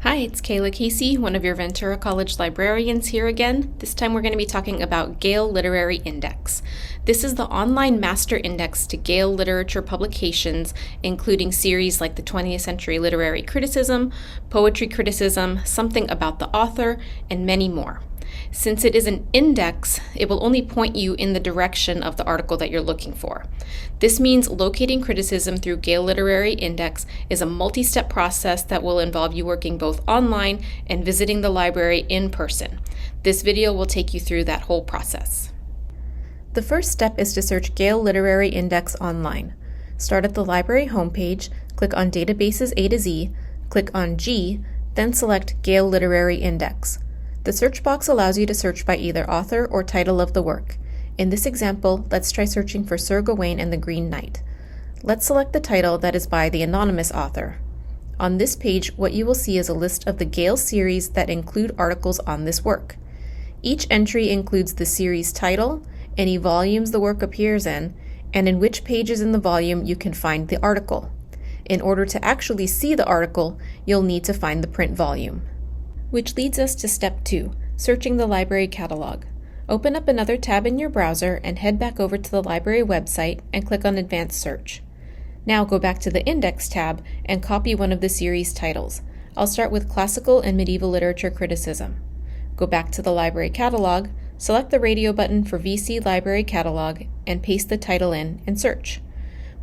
Hi, it's Kayla Casey, one of your Ventura College librarians here again. This time we're going to be talking about Gale Literary Index. This is the online master index to Gale literature publications, including series like the 20th Century Literary Criticism, Poetry Criticism, Something About the Author, and many more. Since it is an index, it will only point you in the direction of the article that you're looking for. This means locating criticism through Gale Literary Index is a multi-step process that will involve you working both online and visiting the library in person. This video will take you through that whole process. The first step is to search Gale Literary Index online. Start at the library homepage, click on Databases A to Z, click on G, then select Gale Literary Index. The search box allows you to search by either author or title of the work. In this example, let's try searching for Sir Gawain and the Green Knight. Let's select the title that is by the anonymous author. On this page, what you will see is a list of the Gale series that include articles on this work. Each entry includes the series title, any volumes the work appears in, and in which pages in the volume you can find the article. In order to actually see the article, you'll need to find the print volume. Which leads us to step 2, searching the library catalog. Open up another tab in your browser and head back over to the library website and click on Advanced Search. Now go back to the Index tab and copy one of the series titles. I'll start with Classical and Medieval Literature Criticism. Go back to the library catalog, select the radio button for VC Library Catalog, and paste the title in and search.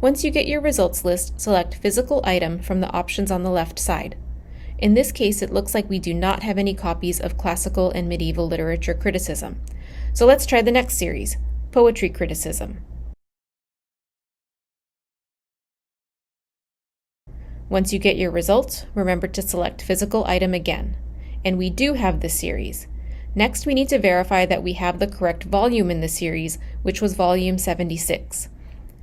Once you get your results list, select Physical Item from the options on the left side. In this case, it looks like we do not have any copies of Classical and Medieval Literature Criticism. So let's try the next series, Poetry Criticism. Once you get your results, remember to select Physical Item again. And we do have this series. Next, we need to verify that we have the correct volume in the series, which was volume 76.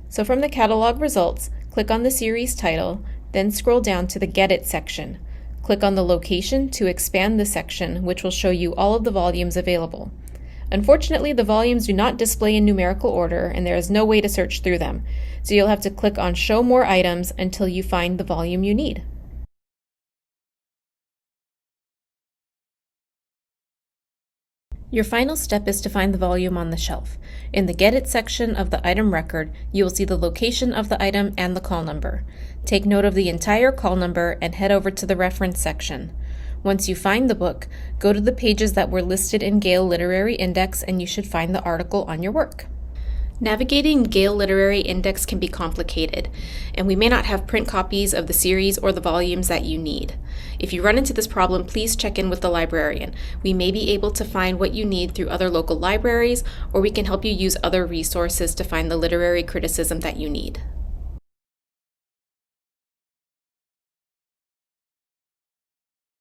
So from the catalog results, click on the series title, then scroll down to the Get It section. Click on the location to expand the section, which will show you all of the volumes available. Unfortunately, the volumes do not display in numerical order, and there is no way to search through them, so you'll have to click on Show More Items until you find the volume you need. Your final step is to find the volume on the shelf. In the Get It section of the item record, you will see the location of the item and the call number. Take note of the entire call number and head over to the reference section. Once you find the book, go to the pages that were listed in Gale Literary Index and you should find the article on your work. Navigating Gale Literary Index can be complicated, and we may not have print copies of the series or the volumes that you need. If you run into this problem, please check in with the librarian. We may be able to find what you need through other local libraries, or we can help you use other resources to find the literary criticism that you need.